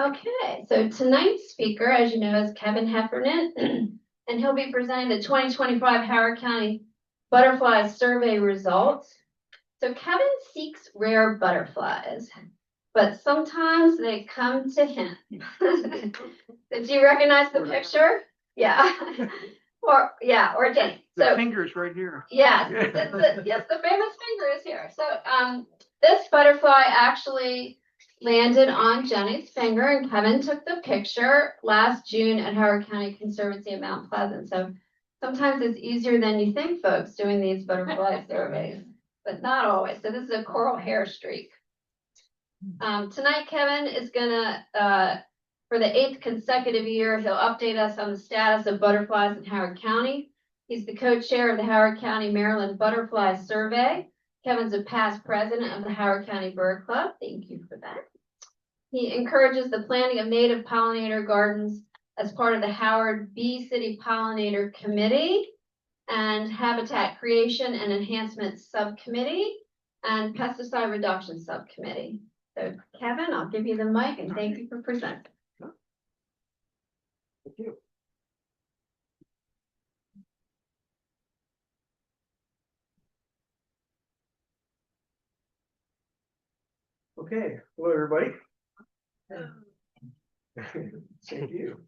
Okay, so tonight's speaker, as you know, is Kevin Heffernan, and he'll be presenting the 2025 Howard County Butterfly Survey results. So Kevin seeks rare butterflies, but sometimes they come to him. Did you recognize the picture? Yeah. Or Jane. The finger's right here. Yes, yes, the famous finger is here. So this butterfly actually landed on Jenny's finger, and Kevin took the picture last June at Howard County Conservancy in Mount Pleasant. So sometimes it's easier than you think, folks, doing these butterfly surveys, but not always. So this is a coral hair streak. Tonight, Kevin is gonna, for the 8th consecutive year, he'll update us on the status of butterflies in Howard County. He's the co-chair of the Howard County Maryland Butterfly Survey. Kevin's a past president of the Howard County Bird Club. Thank you for that. He encourages the planting of native pollinator gardens as part of the Howard Bee City Pollinator Committee and Habitat Creation and Enhancement Subcommittee and Pesticide Reduction Subcommittee. So Kevin, I'll give you the mic and thank you for presenting. Thank you. Okay, hello everybody. Thank you.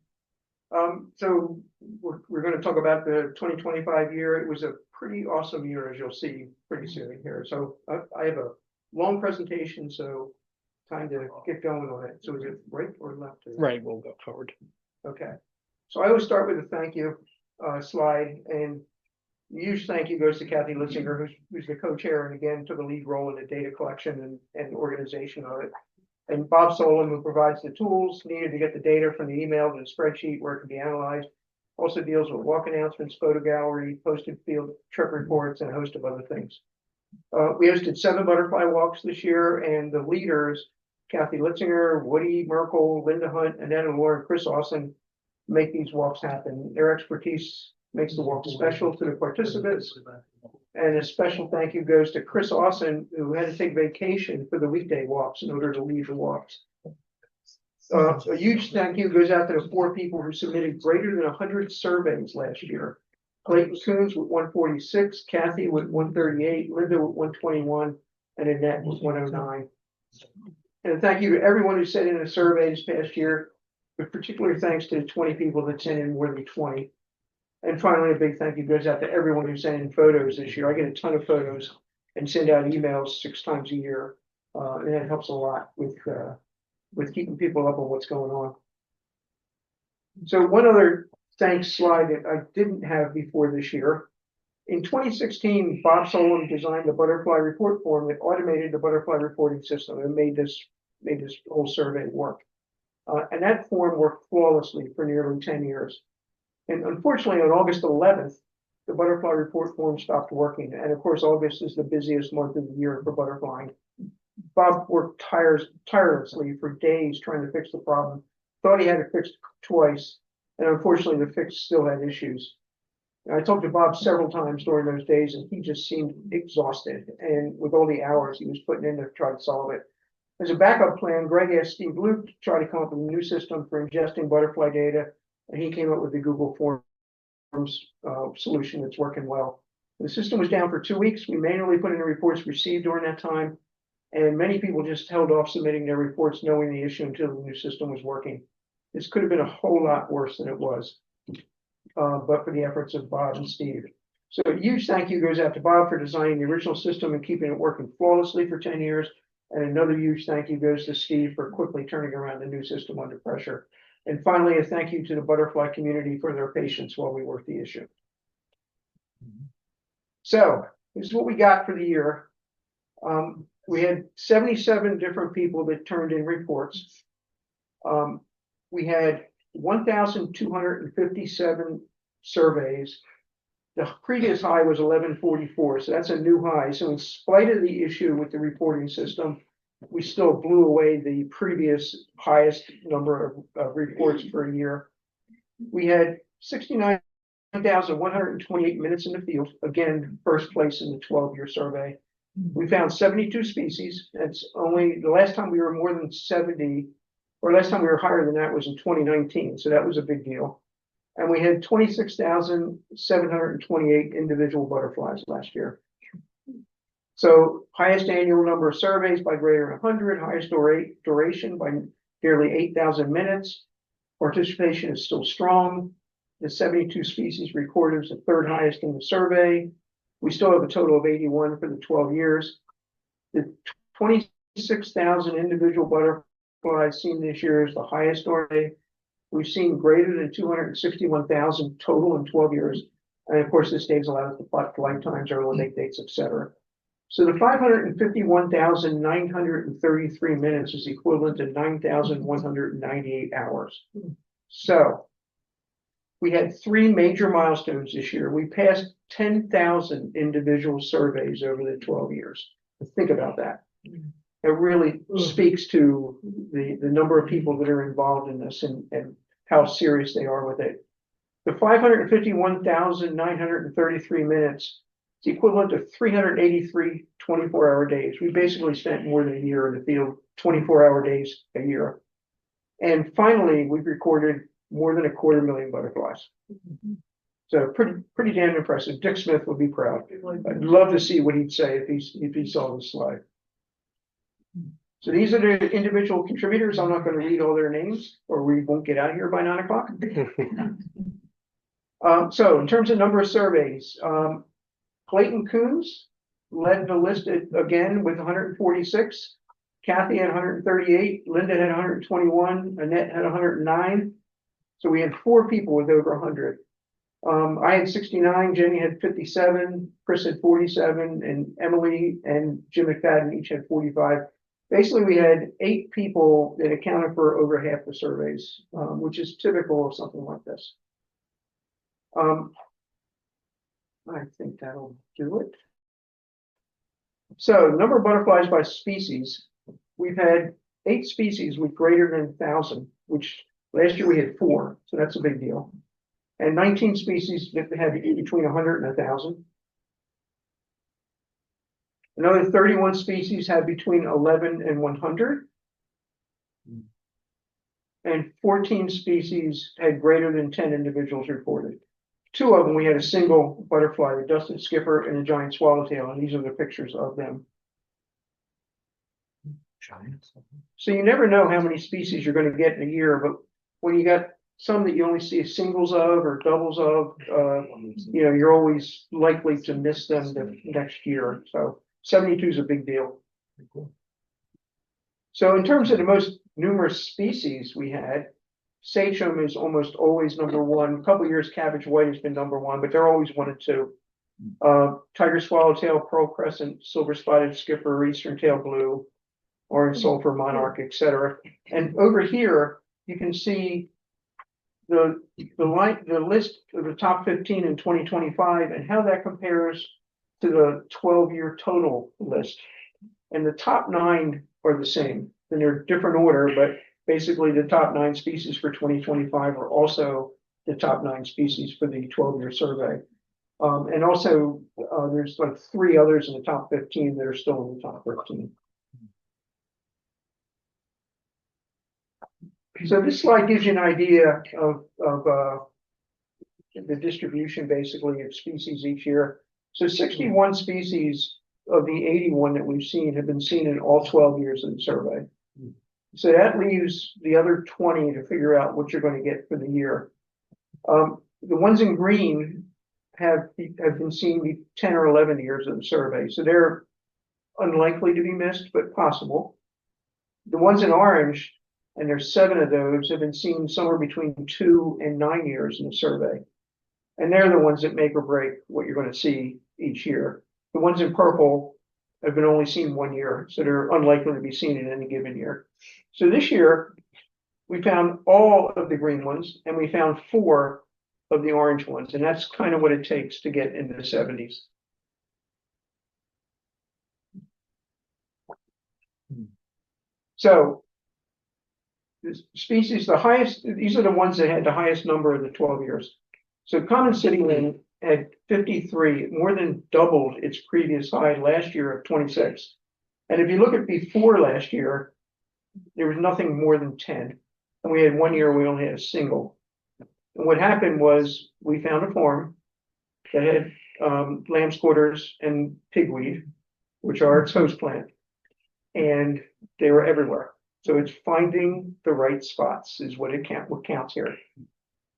So we're going to talk about the 2025 year. It was a pretty awesome year, as you'll see pretty soon here. So I have a long presentation, so time to get going on it. So is it right or left? Right, we'll go forward. Okay. So I always start with a thank you slide, and a huge thank you goes to Kathy Litzinger, who's the co-chair and again took a lead role in the data collection and organization of it. And Bob Solon, who provides the tools needed to get the data from the email to the spreadsheet where it can be analyzed. Also deals with walk announcements, photo gallery, posted field trip reports, and a host of other things. We hosted 7 butterfly walks this year, and the leaders, Kathy Litzinger, Woody Merkel, Linda Hunt, Annette Allure, and Chris Austin, make these walks happen. Their expertise makes the walk special to the participants. And a special thank you goes to Chris Austin, who had to take vacation for the weekday walks in order to lead the walks. A huge thank you goes out to the 4 people who submitted greater than 100 surveys last year. Clayton Coons with 146, Kathy with 138, Linda with 121, and Annette with 109. And thank you to everyone who sent in a survey this past year, with particular thanks to the 20 people that sent in more than 20. And finally, a big thank you goes out to everyone who sent in photos this year. I get a ton of photos and send out emails 6 times a year, and that helps a lot with keeping people up on what's going on. So one other thanks slide that I didn't have before this year. In 2016, Bob Solon designed the butterfly report form that automated the butterfly reporting system and made this whole survey work. And that form worked flawlessly for nearly 10 years. And unfortunately, on August 11th, the butterfly report form stopped working. And of course, August is the busiest month of the year for butterflying. Bob worked tirelessly for days trying to fix the problem. Thought he had it fixed twice. And unfortunately, the fix still had issues. I talked to Bob several times during those days, and he just seemed exhausted. And with all the hours he was putting in to try to solve it. As a backup plan, Greg asked Steve Luke to try to come up with a new system for ingesting butterfly data. And he came up with the Google Forms solution that's working well. The system was down for 2 weeks. We manually put in the reports received during that time. And many people just held off submitting their reports knowing the issue until the new system was working. This could have been a whole lot worse than it was, but for the efforts of Bob and Steve. So a huge thank you goes out to Bob for designing the original system and keeping it working flawlessly for 10 years. And another huge thank you goes to Steve for quickly turning around the new system under pressure. And finally, a thank you to the butterfly community for their patience while we worked the issue. So this is what we got for the year. We had 77 different people that turned in reports. We had 1,257 surveys. The previous high was 1144, so that's a new high. So in spite of the issue with the reporting system, we still blew away the previous highest number of reports for a year. We had 69,128 minutes in the field, again, first place in the 12-year survey. We found 72 species. That's only the last time we were more than 70 or last time we were higher than that was in 2019, so that was a big deal. And we had 26,728 individual butterflies last year. So highest annual number of surveys by greater than 100, highest duration by nearly 8,000 minutes. Participation is still strong. The 72 species recorded is the third highest in the survey. We still have a total of 81 for the 12 years. The 26,000 individual butterflies seen this year is the highest survey. We've seen greater than 261,000 total in 12 years. And of course, this data allows the flight times, early late dates, etc. So the 551,933 minutes is equivalent to 9,198 hours. So we had 3 major milestones this year. We passed 10,000 individual surveys over the 12 years. Think about that. It really speaks to the number of people that are involved in this and how serious they are with it. The 551,933 minutes is equivalent to 383 24-hour days. We basically spent more than a year in the field, 24-hour days a year. And finally, we've recorded more than 250,000 butterflies. So pretty damn impressive. Dick Smith would be proud. I'd love to see what he'd say if he saw this slide. So these are the individual contributors. I'm not going to read all their names or we won't get out of here by 9 o'clock. So in terms of number of surveys, Clayton Coons led the list again with 146. Kathy had 138. Linda had 121. Annette had 109. So we had 4 people with over 100. I had 69. Jenny had 57. Chris had 47. And Emily and Jim McFadden each had 45. Basically, we had 8 people that accounted for over half the surveys, which is typical of something like this. I think that'll do it. So, number of butterflies by species. We've had 8 species with greater than 1,000, which last year we had 4, so that's a big deal. And 19 species that had between 100 and 1,000. Another 31 species had between 11 and 100. And 14 species had greater than 10 individuals reported. 2 of them, we had a single butterfly, the dusted skipper and a giant swallowtail, and these are the pictures of them. So you never know how many species you're going to get in a year, but when you got some that you only see singles of or doubles of, you're always likely to miss them the next year. So 72 is a big deal. So in terms of the most numerous species we had, sachem is almost always number 1. A couple of years, cabbage white has been number 1, but they're always 1 and 2. Tiger swallowtail, pearl crescent, silver spotted skipper, eastern tail blue, orange sulfur monarch, etc. And over here, you can see the list of the top 15 in 2025 and how that compares to the 12-year total list. And the top 9 are the same. And they're different order, but basically the top 9 species for 2025 are also the top 9 species for the 12-year survey. And also there's like 3 others in the top 15 that are still in the top 15. So this slide gives you an idea of the distribution basically of species each year. So 61 species of the 81 that we've seen have been seen in all 12 years of the survey. So that leaves the other 20 to figure out what you're going to get for the year. The ones in green have been seen 10 or 11 years of the survey. So they're unlikely to be missed, but possible. The ones in orange, and there's 7 of those, have been seen somewhere between 2 and 9 years in the survey. And they're the ones that make or break what you're going to see each year. The ones in purple have been only seen 1 year, so they're unlikely to be seen in any given year. So this year, we found all of the green ones, and we found 4 of the orange ones, and that's kind of what it takes to get into the 70s. So, the species, the highest, these are the ones that had the highest number of the 12 years. So common cityling had 53, more than doubled its previous high last year of 26. And if you look at before last year, there was nothing more than 10. And we had 1 year we only had a single. And what happened was we found a farm that had lamb's quarters and pigweed, which are its host plant, and they were everywhere. So it's finding the right spots is what counts here.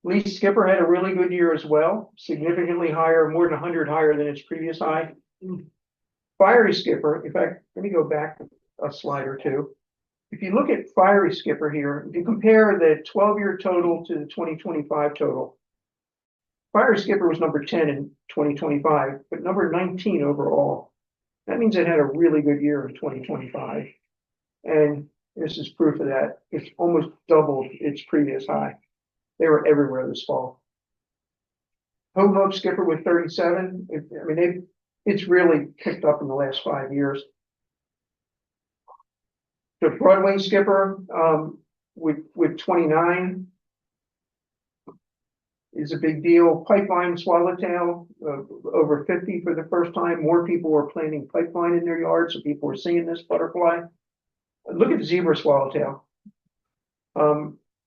Lee Skipper had a really good year as well, significantly higher, more than 100 higher than its previous high. Fiery Skipper, in fact, let me go back a slide or two. If you look at Fiery Skipper here, if you compare the 12-year total to the 2025 total, Fiery Skipper was number 10 in 2025, but number 19 overall. That means it had a really good year in 2025. And this is proof of that. It's almost doubled its previous high. They were everywhere this fall. Home Hope Skipper with 37. It's really picked up in the last 5 years. The Broadway Skipper with 29 is a big deal. Pipeline Swallowtail over 50 for the first time. More people were planting pipeline in their yards, so people were seeing this butterfly. Look at Zebra Swallowtail.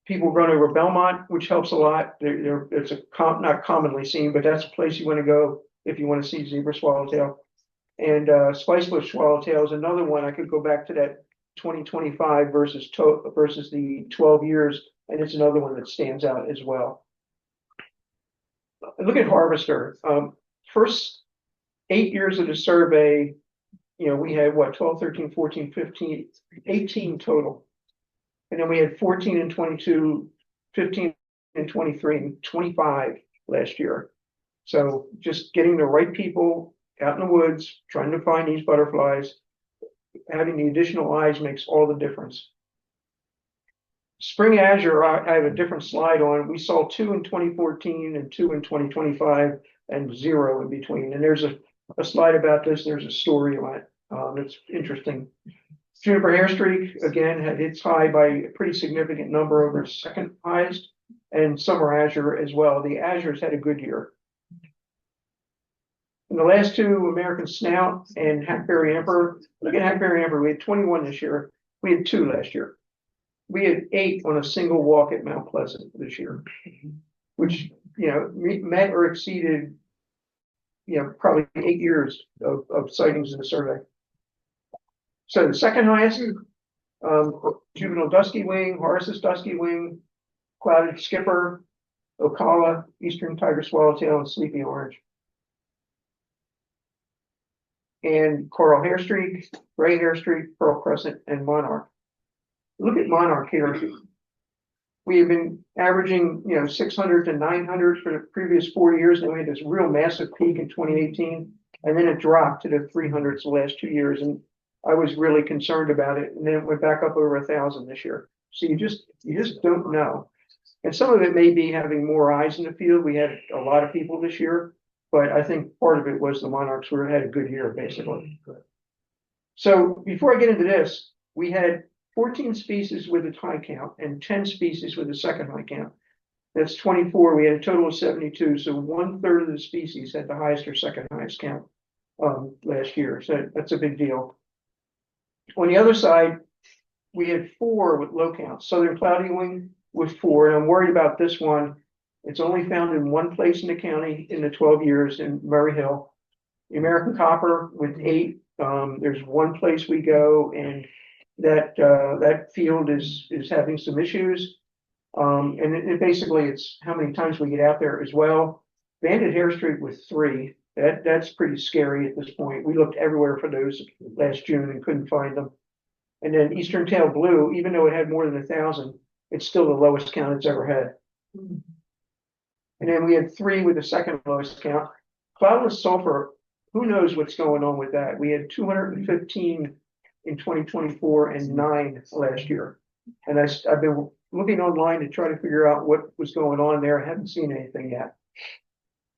People run over Belmont, which helps a lot. It's not commonly seen, but that's a place you want to go if you want to see Zebra Swallowtail. And Spicebush Swallowtail is another one. I could go back to that 2025 versus the 12 years, and it's another one that stands out as well. Look at Harvester. First 8 years of the survey, we had 12, 13, 14, 15, 18 total. And then we had 14 and 22, 15 and 23, and 25 last year. So just getting the right people out in the woods, trying to find these butterflies, having the additional eyes makes all the difference. Spring Azure, I have a different slide on. We saw 2 in 2014 and 2 in 2025 and 0 in between. And there's a slide about this. There's a story on it. It's interesting. Juniper Hairstreak, again, had its high by a pretty significant number over its second highest, and Summer Azure as well. The Azures had a good year. And the last two, American Snout and Hackberry Emperor. Look at Hackberry Emperor. We had 21 this year. We had 2 last year. We had 8 on a single walk at Mount Pleasant this year, which, met or exceeded, probably 8 years of sightings in the survey. So the second highest, Juvenile Dusky Wing, Horace's Dusky Wing, Clouded Skipper, Ocala, Eastern Tiger Swallowtail, and Sleepy Orange. And Coral Hairstreak, Gray Hairstreak, Pearl Crescent, and Monarch. Look at Monarch here. We have been averaging, 600 to 900 for the previous 4 years. And we had this real massive peak in 2018, and then it dropped to the 300s the last 2 years. And I was really concerned about it. And then it went back up over 1,000 this year. So you just don't know. And some of it may be having more eyes in the field. We had a lot of people this year, but I think part of it was the Monarchs had a good year, basically. So before I get into this, we had 14 species with a high count and 10 species with a second high count. That's 24. We had a total of 72. So 1/3 of the species had the highest or second highest count last year. So that's a big deal. On the other side, we had 4 with low counts. Southern Cloudy Wing with 4, and I'm worried about this one. It's only found in one place in the county in the 12 years in Murray Hill. The American Copper with 8. There's one place we go, and that field is having some issues. And it basically it's how many times we get out there as well. Banded Hairstreak with 3. That's pretty scary at this point. We looked everywhere for those last June and couldn't find them. And then Eastern Tail Blue, even though it had more than 1,000, it's still the lowest count it's ever had. And then we had 3 with the second lowest count. Cloudless Sulfur, who knows what's going on with that? We had 215 in 2024 and 9 last year. And I've been looking online to try to figure out what was going on there. I haven't seen anything yet.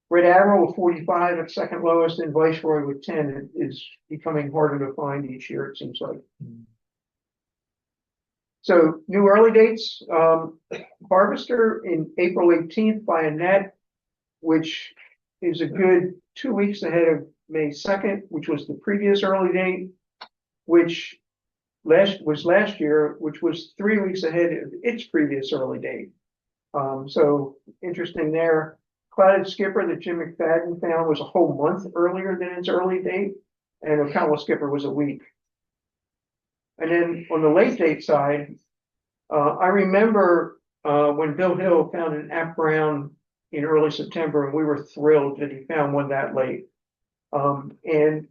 Red Admiral with 45 at second lowest, and Viceroy with 10 is becoming harder to find each year, it seems like. So new early dates, Harvester in April 18th by a net, which is a good 2 weeks ahead of May 2nd, which was the previous early date, which last year, which was 3 weeks ahead of its previous early date. So interesting there. Clouded skipper that Jim McFadden found was a whole month earlier than its early date, and Ocala skipper was a week. And then on the late date side, I remember when Bill Hill found an app brown in early September, and we were thrilled that he found one that late. And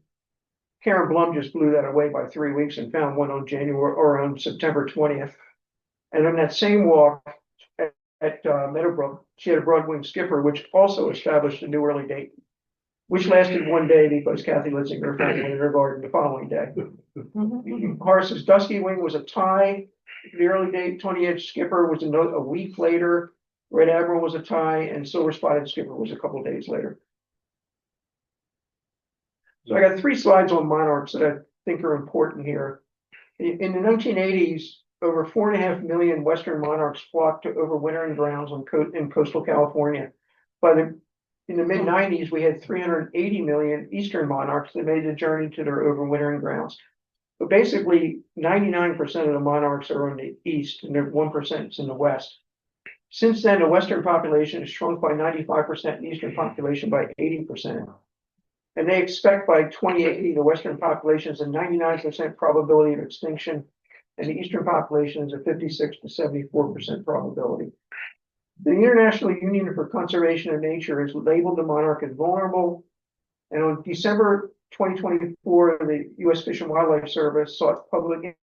Karen Blum just blew that away by 3 weeks and found one on September 20th. And on that same walk at Meadowbrook, she had a broad-winged skipper, which also established a new early date, which lasted 1 day because Kathy Litzinger found one in her garden the following day. Horace's dusky wing was a tie. The early date 20-inch skipper was a week later. Red Admiral was a tie, and silver spotted skipper was a couple days later. So I got 3 slides on monarchs that I think are important here. In the 1980s, over 4.5 million Western monarchs flocked to overwintering grounds in coastal California. In the mid-90s, we had 380 million Eastern monarchs that made the journey to their overwintering grounds. But basically, 99% of the monarchs are in the East, and 1% is in the West. Since then, the Western population has shrunk by 95%, and the Eastern population by 80%. And they expect by 2080, the Western population has a 99% probability of extinction, and the Eastern population is a 56 to 74% probability. The International Union for Conservation of Nature has labeled the monarch as vulnerable, and on December 2024, the U.S. Fish and Wildlife Service sought public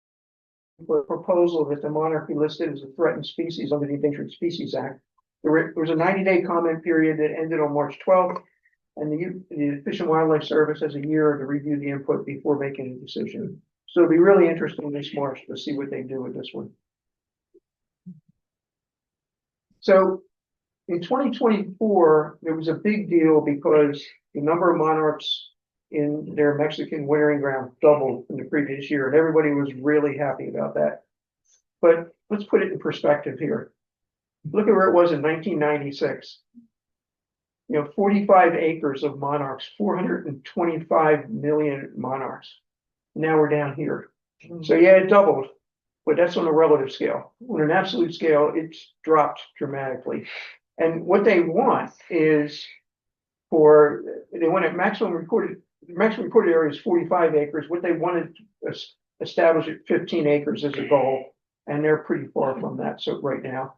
input proposal that the monarch be listed as a threatened species under the Endangered Species Act. There was a 90-day comment period that ended on March 12th, and the Fish and Wildlife Service has a year to review the input before making a decision. So it'll be really interesting this March to see what they do with this one. So in 2024, there was a big deal because the number of monarchs in their Mexican wintering ground doubled from the previous year, and everybody was really happy about that. But let's put it in perspective here. Look at where it was in 1996. 45 acres of monarchs, 425 million monarchs. Now we're down here. So yeah, it doubled, but that's on a relative scale. On an absolute scale, it's dropped dramatically. And what they want is they want a maximum recorded area is 45 acres. What they wanted to establish at 15 acres as a goal, and they're pretty far from that. So right now.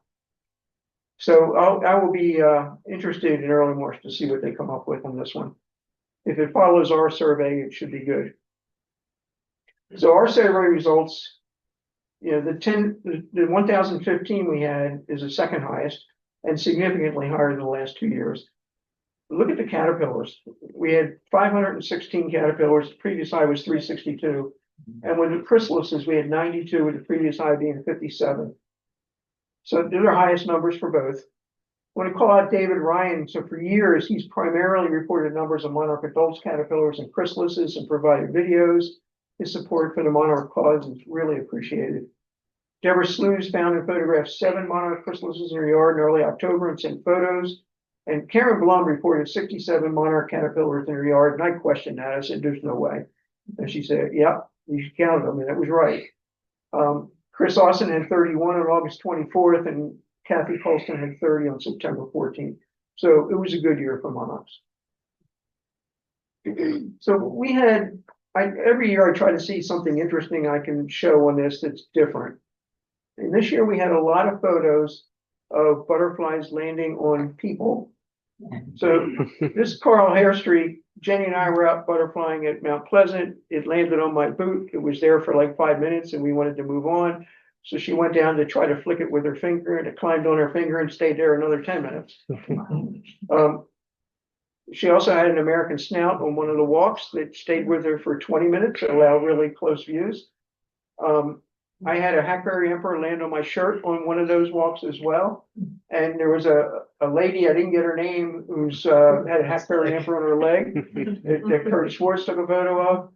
So I will be interested in early March to see what they come up with on this one. If it follows our survey, it should be good. So our survey results, the 1,015 we had is the second highest and significantly higher than the last 2 years. Look at the caterpillars. We had 516 caterpillars. The previous high was 362. And with the chrysalises, we had 92, with the previous high being 57. So they're the highest numbers for both. I want to call out David Ryan. So for years, he's primarily reported numbers of monarch adults, caterpillars, and chrysalises and provided videos. His support for the monarch cause is really appreciated. Deborah Slews found and photographed 7 monarch chrysalises in her yard in early October and sent photos. And Karen Blum reported 67 monarch caterpillars in her yard. And I questioned that. I said, there's no way. And she said, yeah, you counted them. And it was right. Chris Austin had 31 on August 24th, and Kathy Colston had 30 on September 14th. So it was a good year for monarchs. So we had, every year I try to see something interesting I can show on this that's different. And this year we had a lot of photos of butterflies landing on people. So this coral hair streak, Jenny and I were out butterflying at Mount Pleasant. It landed on my boot. It was there for like 5 minutes and we wanted to move on. So she went down to try to flick it with her finger, and it climbed on her finger and stayed there another 10 minutes. She also had an American snout on one of the walks that stayed with her for 20 minutes to allow really close views. I had a hackberry emperor land on my shirt on one of those walks as well. And there was a lady, I didn't get her name, who's had a hackberry emperor on her leg that Kurt Schwartz took a photo of.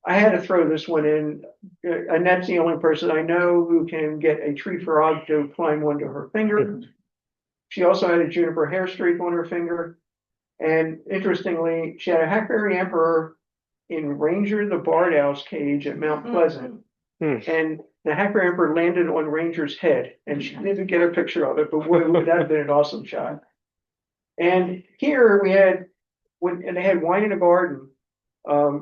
I had to throw this one in. Annette's the only person I know who can get a tree frog to climb onto her finger. She also had a juniper hair streak on her finger. And interestingly, she had a hackberry emperor in Ranger the Barred Owl's cage at Mount Pleasant. And the hacker emperor landed on Ranger's head, and she didn't get a picture of it, but boy, would that have been an awesome shot. And here we had, and they had wine in a garden.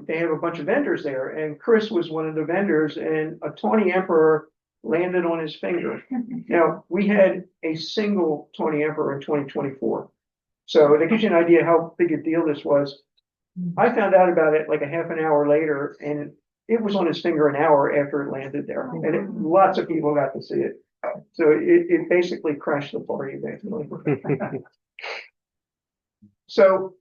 They have a bunch of vendors there, and Chris was one of the vendors, and a tawny emperor landed on his finger. Now, we had a single tawny emperor in 2024. So that gives you an idea how big a deal this was. I found out about it like a half an hour later, and it was on his finger an hour after it landed there. And lots of people got to see it. So it basically crashed the party, basically. So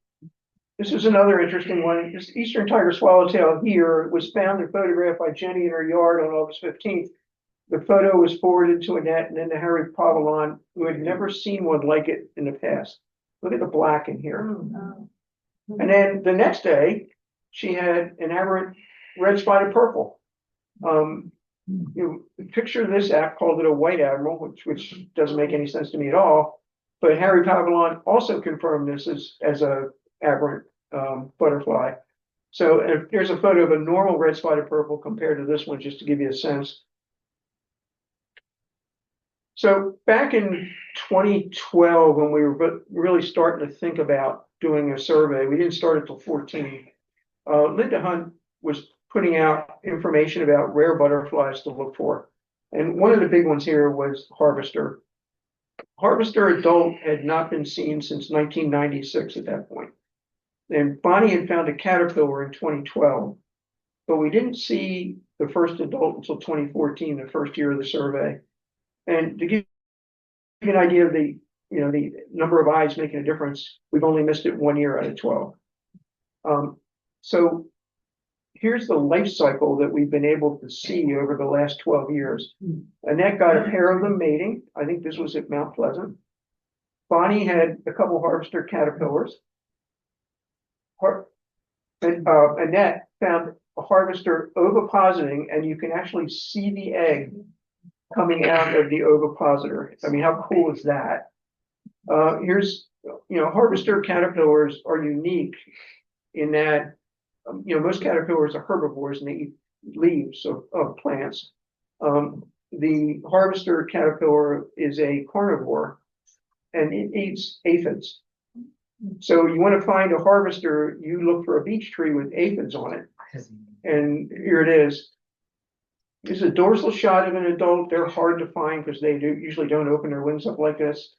this is another interesting one. This eastern tiger swallowtail here was found and photographed by Jenny in her yard on August 15th. The photo was forwarded to Annette and then to Harry Pavilon, who had never seen one like it in the past. Look at the black in here. And then the next day, she had an aberrant red-spotted purple. Picture this app called it a white admiral, which doesn't make any sense to me at all. But Harry Pavilon also confirmed this as a aberrant butterfly. So if there's a photo of a normal red-spotted purple compared to this one, just to give you a sense. So back in 2012, when we were really starting to think about doing a survey, we didn't start until 14. Linda Hunt was putting out information about rare butterflies to look for. And one of the big ones here was harvester. Harvester adult had not been seen since 1996 at that point. And Bonnie had found a caterpillar in 2012, but we didn't see the first adult until 2014, the first year of the survey. And to give you an idea of the number of eyes making a difference, we've only missed it 1 year out of 12. So here's the life cycle that we've been able to see over the last 12 years. Annette got a pair of them mating. I think this was at Mount Pleasant. Bonnie had a couple harvester caterpillars. And Annette found a harvester ovipositing, and you can actually see the egg coming out of the ovipositor. I mean, how cool is that? Here's, harvester caterpillars are unique in that, most caterpillars are herbivores and they eat leaves of plants. The harvester caterpillar is a carnivore and it eats aphids. So you want to find a harvester, you look for a beech tree with aphids on it. And here it is. This is a dorsal shot of an adult. They're hard to find because they usually don't open their wings up like this.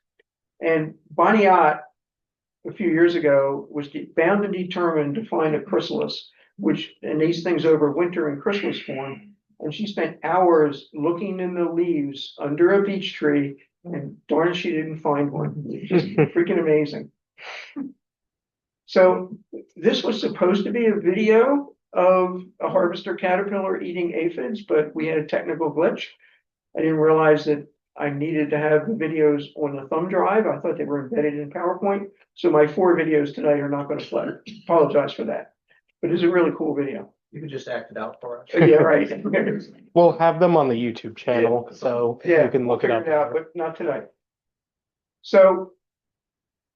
And Bonnie Ott, a few years ago, was bound and determined to find a chrysalis, and these things overwinter in chrysalis form. And she spent hours looking in the leaves under a beech tree, and darn, she didn't find one. It's just freaking amazing. So this was supposed to be a video of a harvester caterpillar eating aphids, but we had a technical glitch. I didn't realize that I needed to have the videos on the thumb drive. I thought they were embedded in PowerPoint. So my 4 videos tonight are not going to play. Apologize for that. But it's a really cool video. You could just act it out for us. Yeah, right. We'll have them on the YouTube channel, so you can look it up. Out, but not tonight. So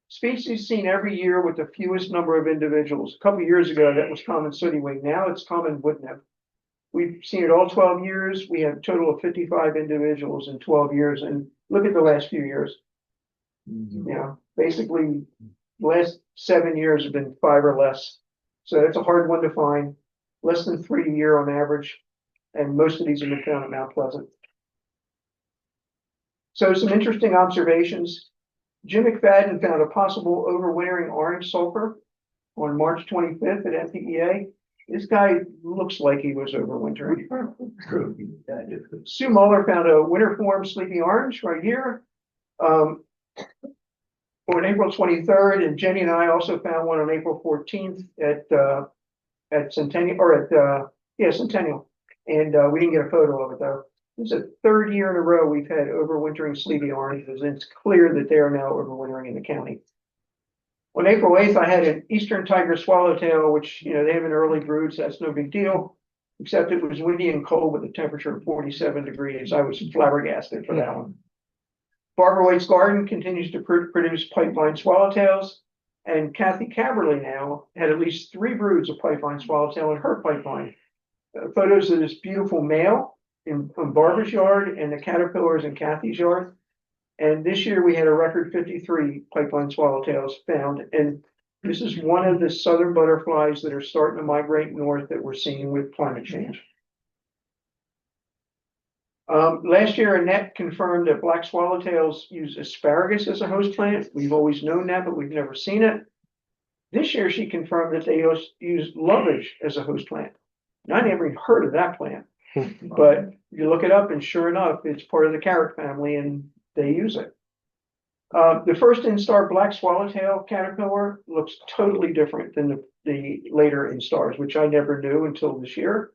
species seen every year with the fewest number of individuals. A couple of years ago, that was common sooty-wing. Now it's common woodnip. We've seen it all 12 years. We have a total of 55 individuals in 12 years. And look at the last few years. Basically, the last 7 years have been 5 or less. So that's a hard one to find. Less than 3 a year on average. And most of these have been found at Mount Pleasant. So some interesting observations. Jim McFadden found a possible overwintering orange sulfur on March 25th at MPEA. This guy looks like he was overwintering. Sue Muller found a winter form sleepy orange right here on April 23rd, and Jenny and I also found one on April 14th at Centennial, or at Centennial, and we didn't get a photo of it though. This is the 3rd year in a row we've had overwintering sleepy oranges, and it's clear that they are now overwintering in the county. On April 8th, I had an eastern tiger swallowtail, which, they have an early brood, so that's no big deal, except it was windy and cold with a temperature of 47 degrees. I was flabbergasted for that one. Barbara White's garden continues to produce pipeline swallowtails, and Kathy Caberly now had at least 3 broods of pipeline swallowtail in her pipeline. Photos of this beautiful male in Barbara's yard and the caterpillars in Kathy's yard. And this year we had a record 53 pipeline swallowtails found. And this is one of the southern butterflies that are starting to migrate north that we're seeing with climate change. Last year, Annette confirmed that black swallowtails use asparagus as a host plant. We've always known that, but we've never seen it. This year, she confirmed that they use lovage as a host plant. Now, I never even heard of that plant, but you look it up, and sure enough, it's part of the carrot family, and they use it. The first instar black swallowtail caterpillar looks totally different than the later instars, which I never knew until this year.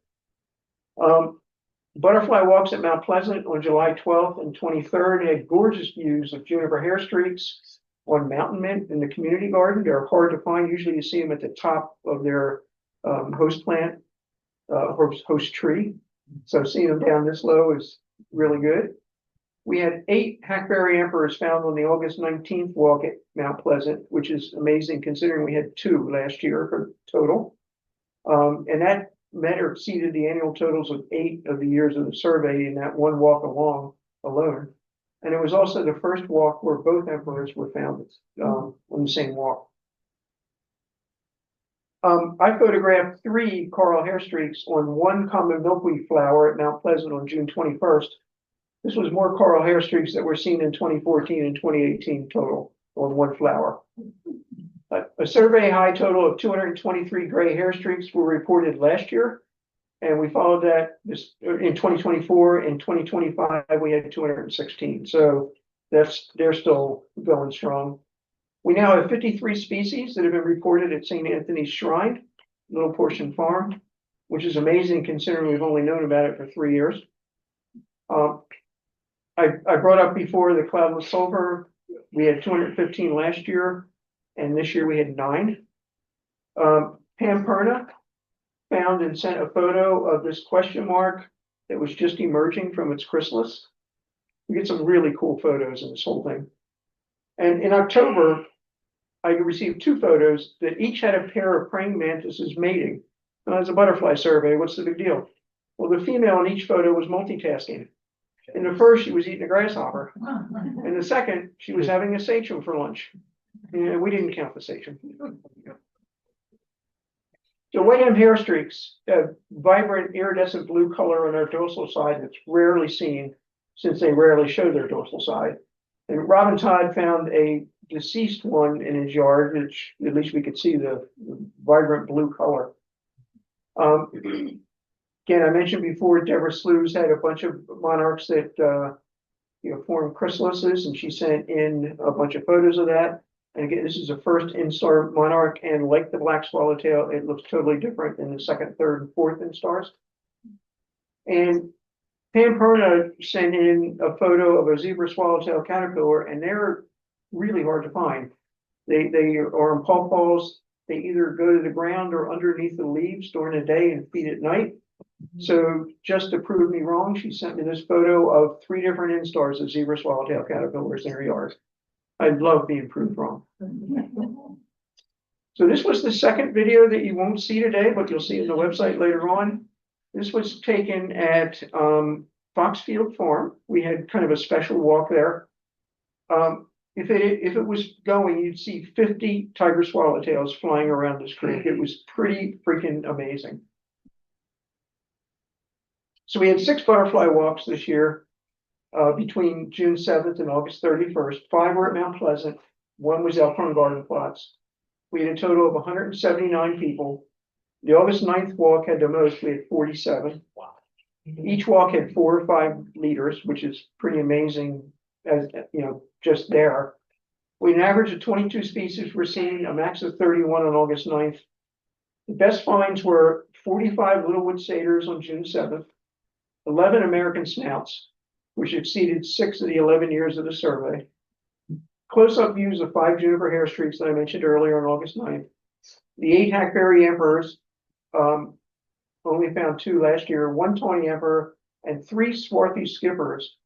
Butterfly walks at Mount Pleasant on July 12th and 23rd had gorgeous views of juniper hair streaks on mountain mint in the community garden. They're hard to find. Usually you see them at the top of their host plant, host tree. So seeing them down this low is really good. We had 8 hackberry emperors found on the August 19th walk at Mount Pleasant, which is amazing considering we had 2 last year for total. And that met or exceeded the annual totals of 8 of the years of the survey in that one walk alone. And it was also the first walk where both emperors were found on the same walk. I photographed 3 coral hair streaks on 1 common milkweed flower at Mount Pleasant on June 21st. This was more coral hair streaks that were seen in 2014 and 2018 total on 1 flower. A survey high total of 223 gray hair streaks were reported last year, and we followed that this in 2024. In 2025, we had 216. So they're still going strong. We now have 53 species that have been reported at St. Anthony's Shrine, Little Portion Farm, which is amazing considering we've only known about it for 3 years. I brought up before the cloudless sulfur. We had 215 last year. And this year we had 9. Pam Perna found and sent a photo of this question mark that was just emerging from its chrysalis. We get some really cool photos in this whole thing. And in October, I received 2 photos that each had a pair of praying mantises mating. Now, as a butterfly survey, what's the big deal? Well, the female in each photo was multitasking. In the first, she was eating a grasshopper. In the second, she was having a sachem for lunch. Yeah, we didn't count the sachem. So white hair streaks, a vibrant iridescent blue color on their dorsal side that's rarely seen since they rarely show their dorsal side. And Robin Todd found a deceased one in his yard, which at least we could see the vibrant blue color. Again, I mentioned before, Deborah Slews had a bunch of monarchs that formed chrysalises, and she sent in a bunch of photos of that. And again, this is the first instar monarch, and like the black swallowtail, it looks totally different in the 2nd, 3rd, and 4th instars. And Pam Perna sent in a photo of a zebra swallowtail caterpillar, and they're really hard to find. They are in pawpaws. They either go to the ground or underneath the leaves during the day and feed at night. So just to prove me wrong, she sent me this photo of 3 different instars of zebra swallowtail caterpillars in her yard. I'd love being proved wrong. So this was the 2nd video that you won't see today, but you'll see on the website later on. This was taken at Foxfield Farm. We had kind of a special walk there. If it was going, you'd see 50 tiger swallowtails flying around this creek. It was pretty freaking amazing. So we had 6 butterfly walks this year. Between June 7th and August 31st, 5 were at Mount Pleasant, 1 was Elkhorn Garden Plots. We had a total of 179 people. The August 9th walk had the most, we had 47. Wow. Each walk had 4 or 5 leaders, which is pretty amazing, as just there. We had an average of 22 species were seen, a max of 31 on August 9th. The best finds were 45 littlewood satyrs on June 7th, 11 American snouts, which exceeded 6 of the 11 years of the survey. Close-up views of 5 juniper hair streaks that I mentioned earlier on August 9th. The 8 hackberry emperors, only found 2 last year, 1 tawny emperor, and 3 swarthy skippers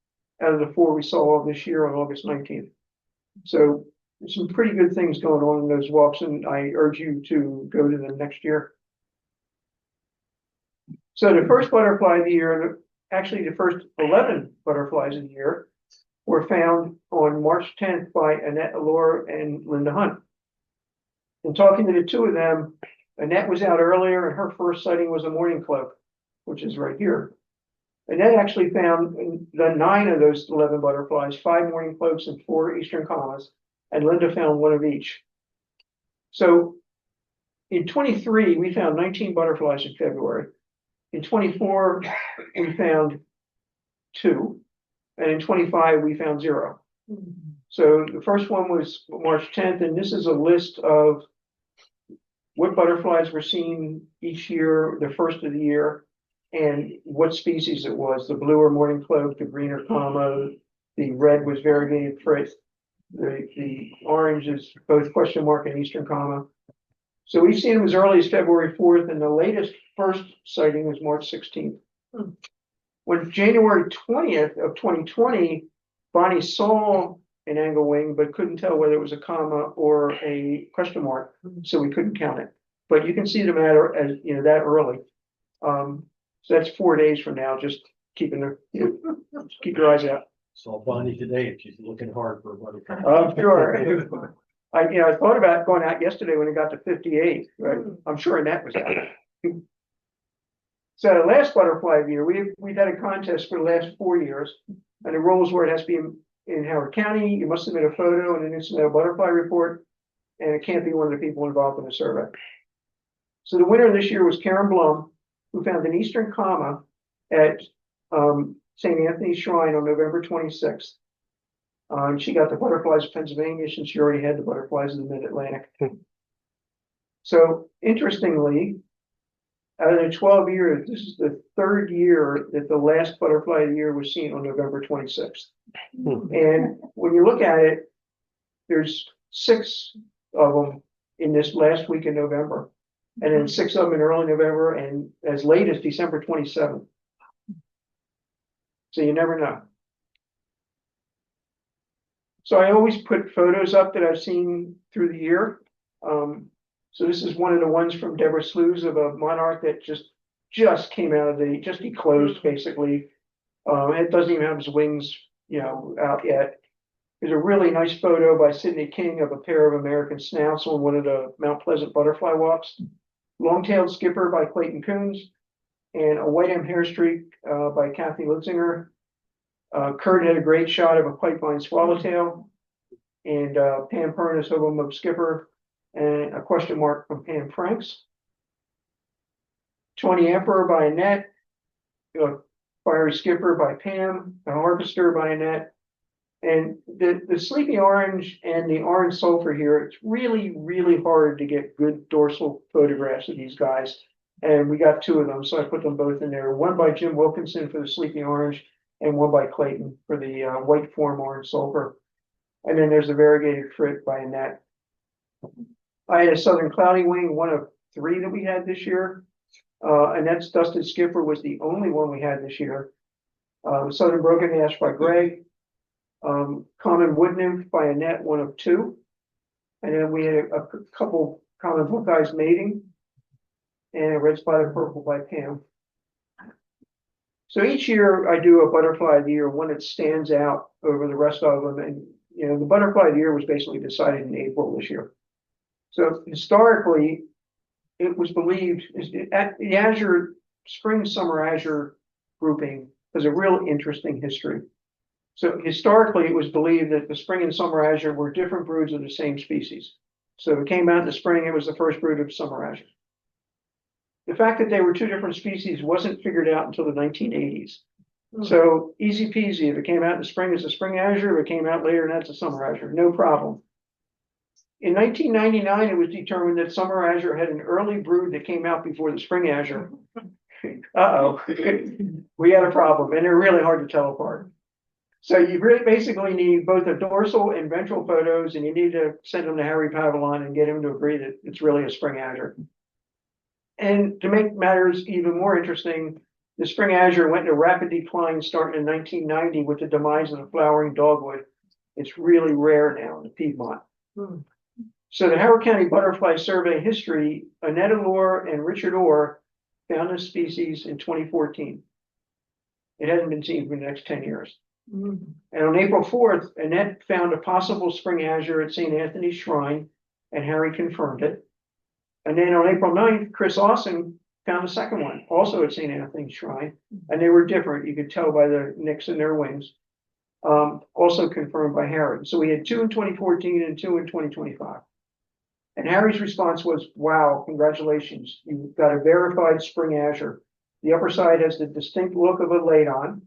out of the 4 we saw this year on August 19th. So some pretty good things going on in those walks, and I urge you to go to them next year. So the first butterfly of the year, actually the first 11 butterflies of the year were found on March 10th by Annette Allure and Linda Hunt. In talking to the two of them, Annette was out earlier and her first sighting was a morning cloak, which is right here. Annette actually found the 9 of those 11 butterflies, 5 morning cloaks and 4 eastern commas, and Linda found 1 of each. So in 23, we found 19 butterflies in February. In 24, we found 2. And in 25, we found 0. So the first one was March 10th, and this is a list of what butterflies were seen each year, the first of the year, and what species it was. The blue or morning cloak, the green or comma, the red was variegated fritz, the orange is both question mark and eastern comma. So we've seen them as early as February 4th, and the latest first sighting was March 16th. When January 20th of 2020, Bonnie saw an angle wing, but couldn't tell whether it was a comma or a question mark, so we couldn't count it. But you can see them as that early. So that's 4 days from now. Just keeping keep your eyes out. Saw Bonnie today, and she's looking hard for a butterfly. I'm sure. I thought about going out yesterday when it got to 58. Right? I'm sure Annette was out. So last butterfly year, we've had a contest for the last 4 years, and the rules were it has to be in Howard County. You must submit a photo and then submit a butterfly report, and it can't be one of the people involved in the survey. So the winner this year was Karen Blum, who found an eastern comma at St. Anthony's Shrine on November 26th. And she got the butterflies of Pennsylvania since she already had the butterflies of the Mid-Atlantic. So interestingly, out of the 12 years, this is the 3rd year that the last butterfly of the year was seen on November 26th. And when you look at it, there's 6 of them in this last week in November, and then 6 of them in early November, and as late as December 27th. So you never know. So I always put photos up that I've seen through the year. So this is one of the ones from Deborah Slews of a monarch that just came out of just eclosed basically. It doesn't even have his wings, out yet. There's a really nice photo by Sidney King of a pair of American snouts on one of the Mount Pleasant butterfly walks. Long-tailed skipper by Clayton Coons, and a white-M hair streak by Kathy Litzinger. Kurt had a great shot of a pipeline swallowtail, and Pam Pernis of a skipper, and a question mark from Pam Franks. 20 Emperor by Annette, Fiery Skipper by Pam, a Harvester by Annette. And the sleepy orange and the orange sulfur here, it's really, really hard to get good dorsal photographs of these guys. And we got 2 of them, so I put them both in there. One by Jim Wilkinson for the sleepy orange, and one by Clayton for the white form orange sulfur. And then there's the variegated frit by Annette. I had a southern cloudy wing, one of 3 that we had this year. Annette's dusted skipper was the only one we had this year. Southern broken ash by Greg. Common wood nymph by Annette, one of 2. And then we had a couple common buckeyes mating, and a red spotted purple by Pam. So each year I do a butterfly of the year, one that stands out over the rest of them. And, the butterfly of the year was basically decided in April this year. So historically, it was believed at the azure, spring, summer azure grouping has a real interesting history. So historically, it was believed that the spring and summer azure were different broods of the same species. So it came out in the spring, it was the first brood of summer azure. The fact that they were 2 different species wasn't figured out until the 1980s. So easy peasy. If it came out in the spring, it's a spring azure. If it came out later, that's a summer azure. No problem. In 1999, it was determined that summer azure had an early brood that came out before the spring azure. Uh-oh. We had a problem, and they're really hard to tell apart. So you really basically need both a dorsal and ventral photos, and you need to send them to Harry Pavillon and get him to agree that it's really a spring azure. And to make matters even more interesting, the spring azure went into rapid decline starting in 1990 with the demise of the flowering dogwood. It's really rare now in the Piedmont. So the Howard County Butterfly Survey history, Annette Allure and Richard Orr found this species in 2014. It hasn't been seen for the next 10 years. And on April 4th, Annette found a possible spring azure at St. Anthony's Shrine, and Harry confirmed it. And then on April 9th, Chris Austin found a second one, also at St. Anthony's Shrine, and they were different. You could tell by the nicks in their wings. Also confirmed by Harry. So we had 2 in 2014 and 2 in 2025. And Harry's response was, wow, congratulations. You've got a verified spring azure. The upper side has the distinct look of a ladon,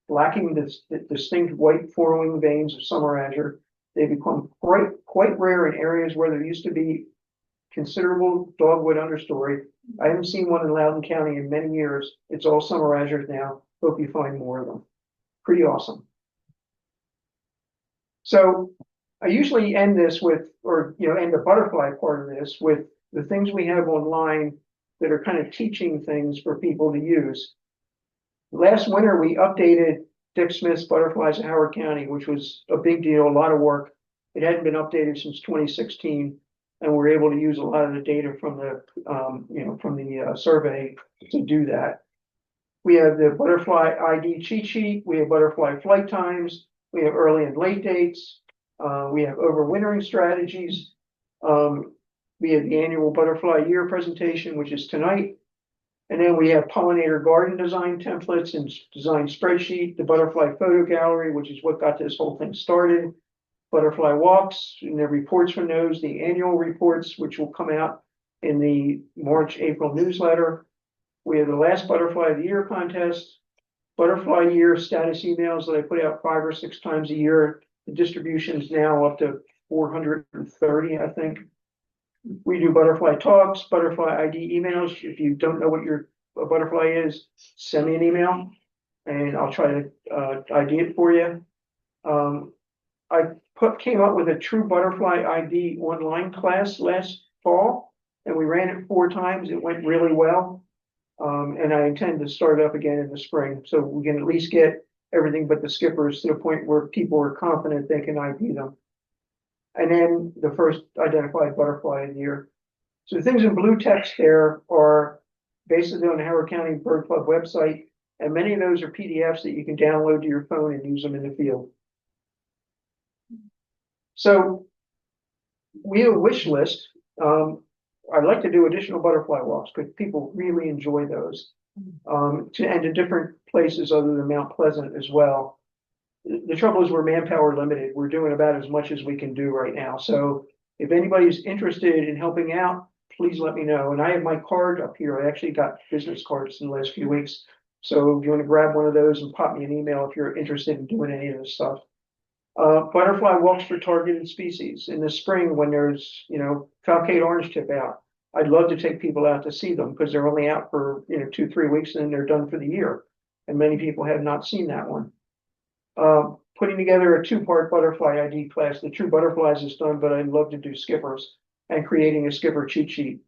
lacking the distinct white four-wing veins of summer azure. They become quite rare in areas where there used to be considerable dogwood understory. I haven't seen one in Loudoun County in many years. It's all summer azures now. Hope you find more of them. Pretty awesome. So I usually end this with, or end the butterfly part of this with the things we have online that are kind of teaching things for people to use. Last winter, we updated Dick Smith's Butterflies of Howard County, which was a big deal, a lot of work. It hadn't been updated since 2016, and we're able to use a lot of the data from the survey to do that. We have the butterfly ID cheat sheet. We have butterfly flight times. We have early and late dates. We have overwintering strategies. We have the annual butterfly year presentation, which is tonight. And then we have pollinator garden design templates and design spreadsheet, the butterfly photo gallery, which is what got this whole thing started, butterfly walks and the reports from those, the annual reports, which will come out in the March, April newsletter. We have the last butterfly of the year contest, butterfly year status emails that I put out 5 or 6 times a year. The distribution is now up to 430, I think. We do butterfly talks, butterfly ID emails. If you don't know what a butterfly is, send me an email and I'll try to ID it for you. I came up with a true butterfly ID online class last fall, and we ran it 4 times. It went really well. And I intend to start up again in the spring, so we can at least get everything but the skippers to the point where people are confident they can ID them. And then the first identified butterfly of the year. So the things in blue text there are basically on the Howard County Bird Club website, and many of those are PDFs that you can download to your phone and use them in the field. So we have a wish list. I'd like to do additional butterfly walks because people really enjoy those, and to different places other than Mount Pleasant as well. The trouble is we're manpower limited. We're doing about as much as we can do right now. So if anybody's interested in helping out, please let me know. And I have my card up here. I actually got business cards in the last few weeks. So if you want to grab one of those and pop me an email if you're interested in doing any of this stuff. Butterfly walks for targeted species. In the spring when there's, falcate orange tip out, I'd love to take people out to see them because they're only out for, 2-3 weeks and then they're done for the year. And many people have not seen that one. Putting together a 2-part butterfly ID class. The true butterflies is done, but I'd love to do skippers and creating a skipper cheat sheet.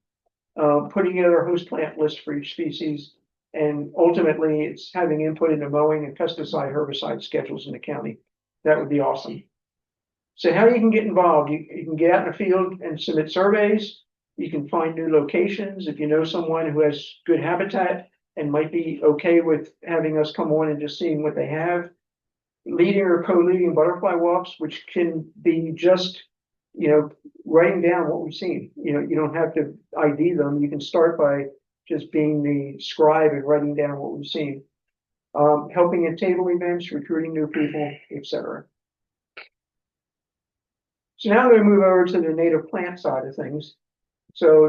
Putting together a host plant list for each species. And ultimately it's having input into mowing and pesticide herbicide schedules in the county. That would be awesome. So how you can get involved, you can get out in the field and submit surveys. You can find new locations. If you know someone who has good habitat and might be okay with having us come on and just seeing what they have. Leading or co-leading butterfly walks, which can be just, writing down what we've seen. You don't have to ID them. You can start by just being the scribe and writing down what we've seen. Helping at table events, recruiting new people, etc. So now I'm going to move over to the native plant side of things. So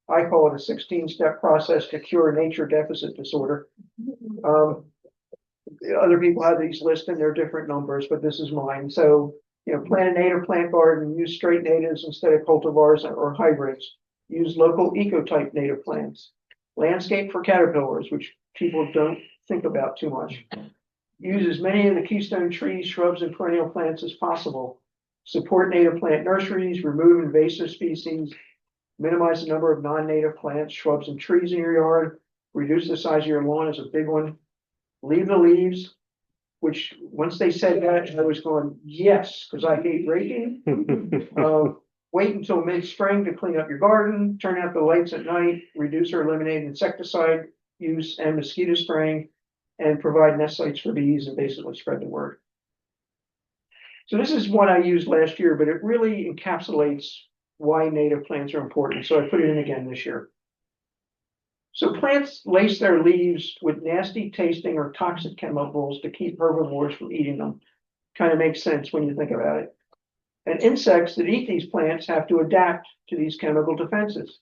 I call it a 16-step process to cure nature deficit disorder. Other people have these lists and they're different numbers, but this is mine. So, plant a native plant garden, use straight natives instead of cultivars or hybrids. Use local ecotype native plants. Landscape for caterpillars, which people don't think about too much. Use as many of the keystone trees, shrubs, and perennial plants as possible. Support native plant nurseries, remove invasive species, minimize the number of non-native plants, shrubs, and trees in your yard. Reduce the size of your lawn is a big one. Leave the leaves, which once they said that, I was going, yes, because I hate raking. Wait until mid-spring to clean up your garden, turn out the lights at night, reduce or eliminate insecticide use and mosquito spraying. and provide nest sites for bees and basically spread the word. So this is one I used last year, but it really encapsulates why native plants are important. So I put it in again this year. So plants lace their leaves with nasty tasting or toxic chemicals to keep herbivores from eating them. Kind of makes sense when you think about it. And insects that eat these plants have to adapt to these chemical defenses.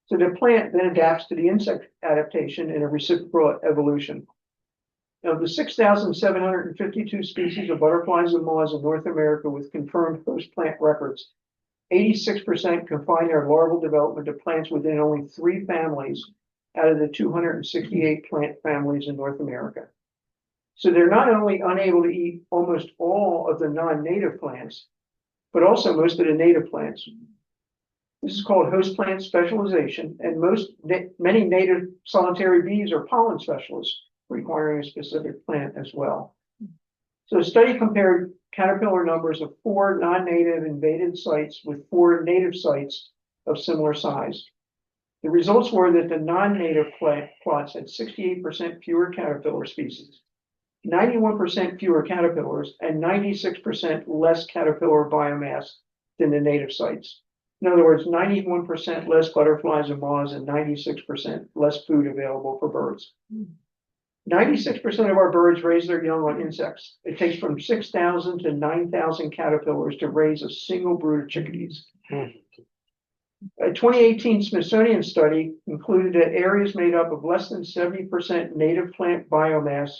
So the plant then adapts to the insect adaptation in a reciprocal evolution. Of the 6,752 species of butterflies and moths in North America with confirmed host plant records, 86% confine their larval development to plants within only 3 families out of the 268 plant families in North America. So they're not only unable to eat almost all of the non-native plants, but also most of the native plants. This is called host plant specialization, and many native solitary bees are pollen specialists, requiring a specific plant as well. So the study compared caterpillar numbers of 4 non-native invaded sites with 4 native sites of similar size. The results were that the non-native plots had 68% fewer caterpillar species, 91% fewer caterpillars, and 96% less caterpillar biomass than the native sites. In other words, 91% less butterflies and moths and 96% less food available for birds. 96% of our birds raise their young on insects. It takes from 6,000 to 9,000 caterpillars to raise a single brood of chickadees. A 2018 Smithsonian study concluded that areas made up of less than 70% native plant biomass,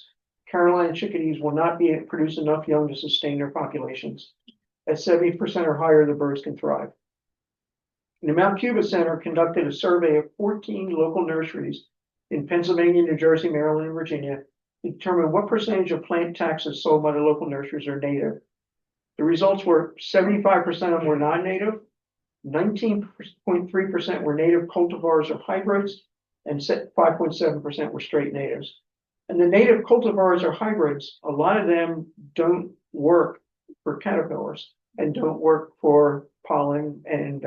Carolina chickadees will not be able to produce enough young to sustain their populations. At 70% or higher, the birds can thrive. The Mount Cuba Center conducted a survey of 14 local nurseries in Pennsylvania, New Jersey, Maryland, and Virginia to determine what percentage of plant taxes sold by the local nurseries are native. The results were 75% of them were non-native, 19.3% were native cultivars or hybrids, and 5.7% were straight natives. And the native cultivars or hybrids, a lot of them don't work for caterpillars and don't work for pollen and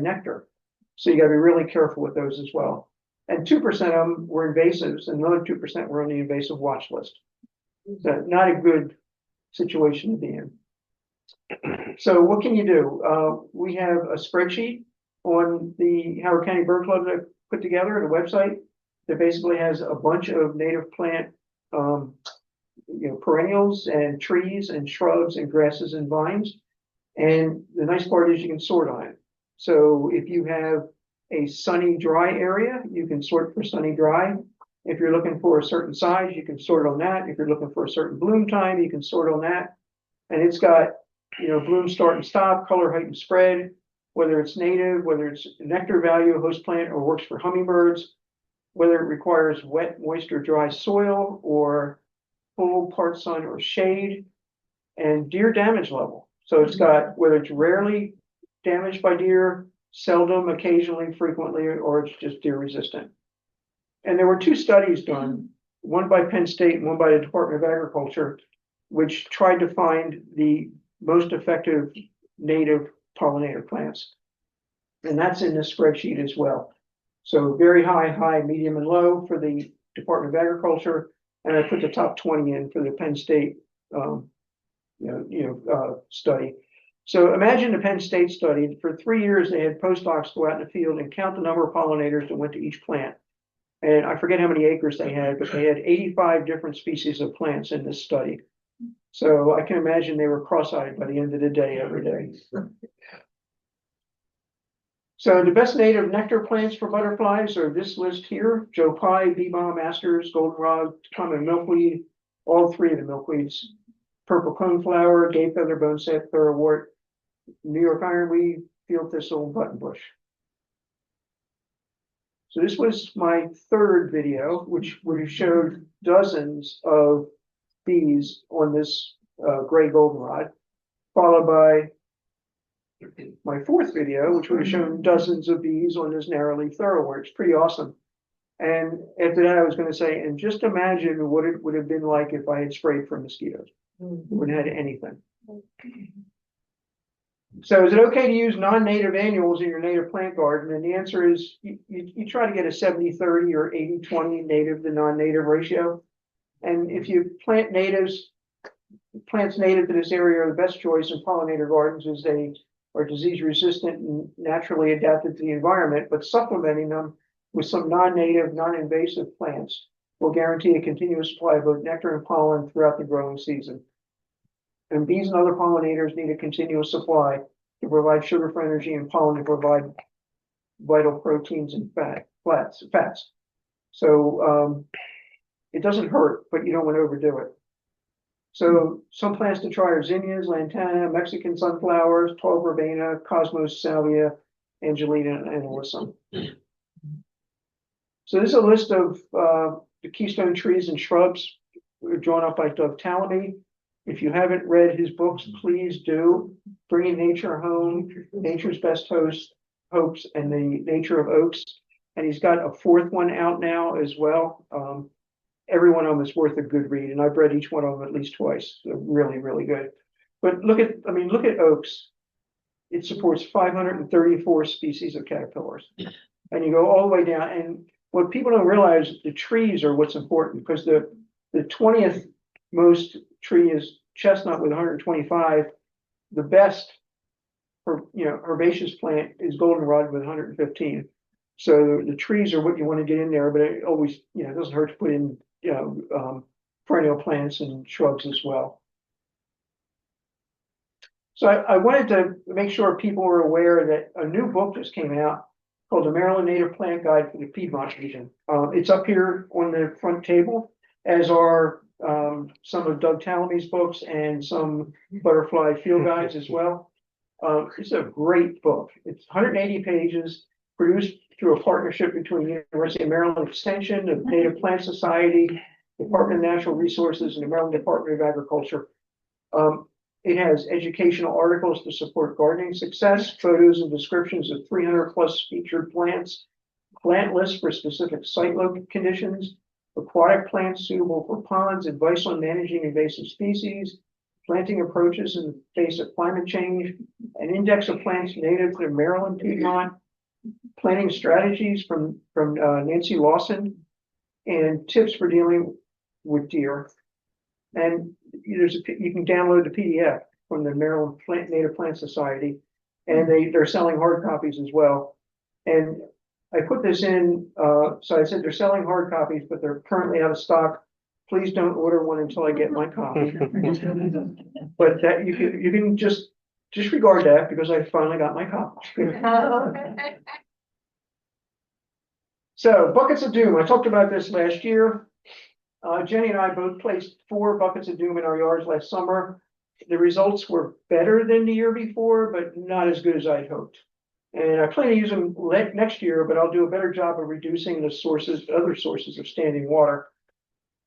nectar. So you got to be really careful with those as well. And 2% of them were invasives, and another 2% were on the invasive watch list. So not a good situation to be in. So what can you do? We have a spreadsheet on the Howard County Bird Club that I put together, the website, that basically has a bunch of native plant, perennials and trees and shrubs and grasses and vines. And the nice part is you can sort on it. So if you have a sunny, dry area, you can sort for sunny, dry. If you're looking for a certain size, you can sort on that. If you're looking for a certain bloom time, you can sort on that. And it's got, bloom start and stop, color, height, and spread, whether it's native, whether it's nectar value, host plant, or works for hummingbirds, whether it requires wet, moist, or dry soil, or full part sun or shade, and deer damage level. So it's got whether it's rarely damaged by deer, seldom, occasionally, frequently, or it's just deer resistant. And there were 2 studies done, one by Penn State and one by the Department of Agriculture, which tried to find the most effective native pollinator plants. And that's in this spreadsheet as well. So very high, medium, and low for the Department of Agriculture, and I put the top 20 in for the Penn State study. So imagine the Penn State study. For 3 years, they had postdocs go out in the field and count the number of pollinators that went to each plant. And I forget how many acres they had, but they had 85 different species of plants in this study. So I can imagine they were cross-eyed by the end of the day every day. So the best native nectar plants for butterflies are this list here: Joe Pye, bee balm, asters, goldenrod, common milkweed, all 3 of the milkweeds, purple coneflower, gay feather, boneset, thoroughwort, New York ironweed, field thistle, buttonbush. So this was my 3rd video, which showed dozens of bees on this gray goldenrod, followed by my 4th video, which would have shown dozens of bees on this narrow-leaf thoroughwort. It's pretty awesome. And after that, I was going to say, and just imagine what it would have been like if I had sprayed for mosquitoes. It wouldn't have had anything. So is it okay to use non-native annuals in your native plant garden? And the answer is you try to get a 70-30 or 80-20 native to non-native ratio. And if you plant plants native to this area are the best choice in pollinator gardens, as they are disease resistant and naturally adapted to the environment, but supplementing them with some non-native, non-invasive plants will guarantee a continuous supply of both nectar and pollen throughout the growing season. And bees and other pollinators need a continuous supply to provide sugar for energy and pollen to provide vital proteins and fats. So it doesn't hurt, but you don't want to overdo it. So some plants to try are zinnias, lantana, Mexican sunflowers, 12 verbena, cosmos, salvia, angelina, and alyssum. So this is a list of the keystone trees and shrubs drawn up by Doug Tallamy. If you haven't read his books, please do. Bringing Nature Home, Nature's Best Hopes, and the Nature of Oaks. And he's got a fourth one out now as well. Every one of them is worth a good read, and I've read each one of them at least twice. They're really, really good. But look at oaks. It supports 534 species of caterpillars. And you go all the way down. And what people don't realize, the trees are what's important, because the 20th most tree is chestnut with 125. The best herbaceous plant is goldenrod with 115. So the trees are what you want to get in there, but it always, it doesn't hurt to put in, perennial plants and shrubs as well. So I wanted to make sure people were aware that a new book just came out called the Maryland Native Plant Guide for the Piedmont region. It's up here on the front table, as are some of Doug Tallamy's books and some butterfly field guides as well. It's a great book. It's 180 pages, produced through a partnership between the University of Maryland Extension, the Native Plant Society, Department of Natural Resources, and the Maryland Department of Agriculture. It has educational articles to support gardening success, photos and descriptions of 300 plus featured plants, plant lists for specific site conditions, aquatic plants suitable for ponds, advice on managing invasive species, planting approaches in the face of climate change, an index of plants native to Maryland Piedmont, planting strategies from Nancy Lawson, and tips for dealing with deer. And you can download the PDF from the Maryland Native Plant Society, and they're selling hard copies as well. And I put this in, so I said they're selling hard copies, but they're currently out of stock. Please don't order one until I get my copy. But that you can just disregard that, because I finally got my copy. So buckets of doom. I talked about this last year. Jenny and I both placed 4 buckets of doom in our yards last summer. The results were better than the year before, but not as good as I'd hoped. And I plan to use them next year, but I'll do a better job of reducing the other sources of standing water.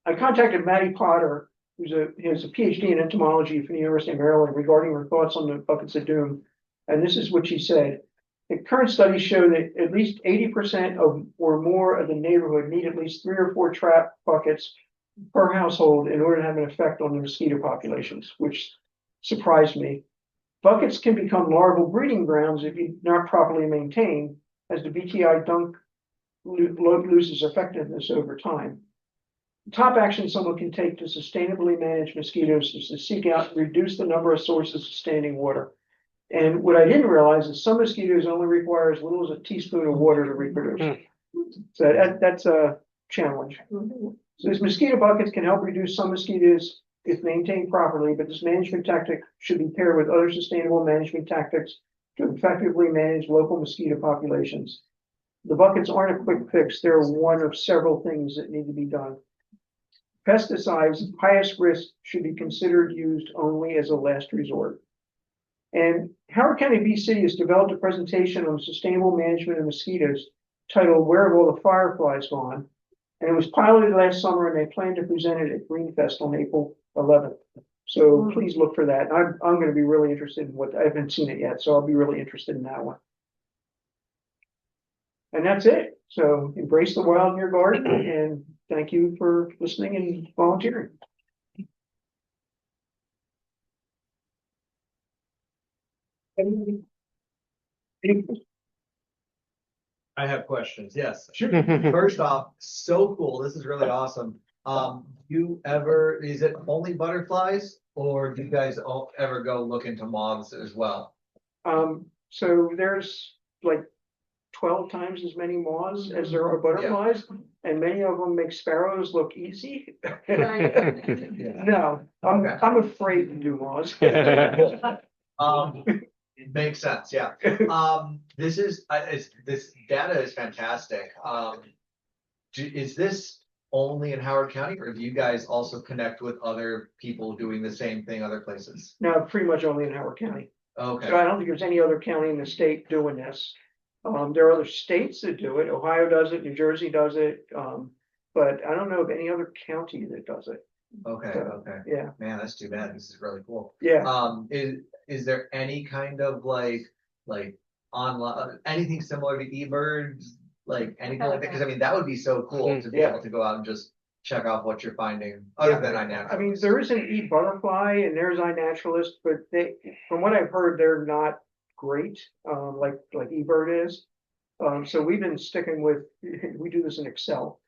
I contacted Maddie Potter, who has a PhD in entomology from the University of Maryland, regarding her thoughts on the buckets of doom. And this is what she said. The current studies show that at least 80% or more of the neighborhood need at least 3 or 4 trap buckets per household in order to have an effect on the mosquito populations, which surprised me. Buckets can become larval breeding grounds if you not properly maintained, as the BTI dunk loses effectiveness over time. The top action someone can take to sustainably manage mosquitoes is to seek out and reduce the number of sources of standing water. And what I didn't realize is some mosquitoes only require as little as a teaspoon of water to reproduce. So that's a challenge. So these mosquito buckets can help reduce some mosquitoes if maintained properly, but this management tactic should be paired with other sustainable management tactics to effectively manage local mosquito populations. The buckets aren't a quick fix. They're one of several things that need to be done. Pesticides, highest risk, should be considered used only as a last resort. And Howard County, Bee City has developed a presentation on sustainable management of mosquitoes titled "Where Have All the Fireflies Gone?" And it was piloted last summer, and they plan to present it at Greenfest on April 11th. So please look for that. I'm going to be really interested in what, I haven't seen it yet, so I'll be really interested in that one. And that's it. So embrace the wild in your garden, and thank you for listening and volunteering. I have questions. Yes. Mhm. First off, so cool. This is really awesome. Is it only butterflies or do you guys ever go look into moths as well? So there's like 12 times as many moths as there are butterflies, and many of them make sparrows look easy. No, I'm afraid to do moths. It makes sense, yeah. This data is fantastic. Is this only in Howard County, or do you guys also connect with other people doing the same thing other places? No, pretty much only in Howard County. Okay. So I don't think there's any other county in the state doing this. There are other states that do it. Ohio does it, New Jersey does it. But I don't know of any other county that does it. Okay, So, okay. Yeah, Man, that's too bad. This is really cool. yeah. Is there any kind of like online anything similar to eBirds, like anything like that? Because I mean that would be so cool to be able to go out and just check out what you're finding other than iNaturalist. I mean, there is an eButterfly and there's iNaturalist, but they, from what I've heard, they're not great, like eBird is. So we've been sticking with, we do this in Excel.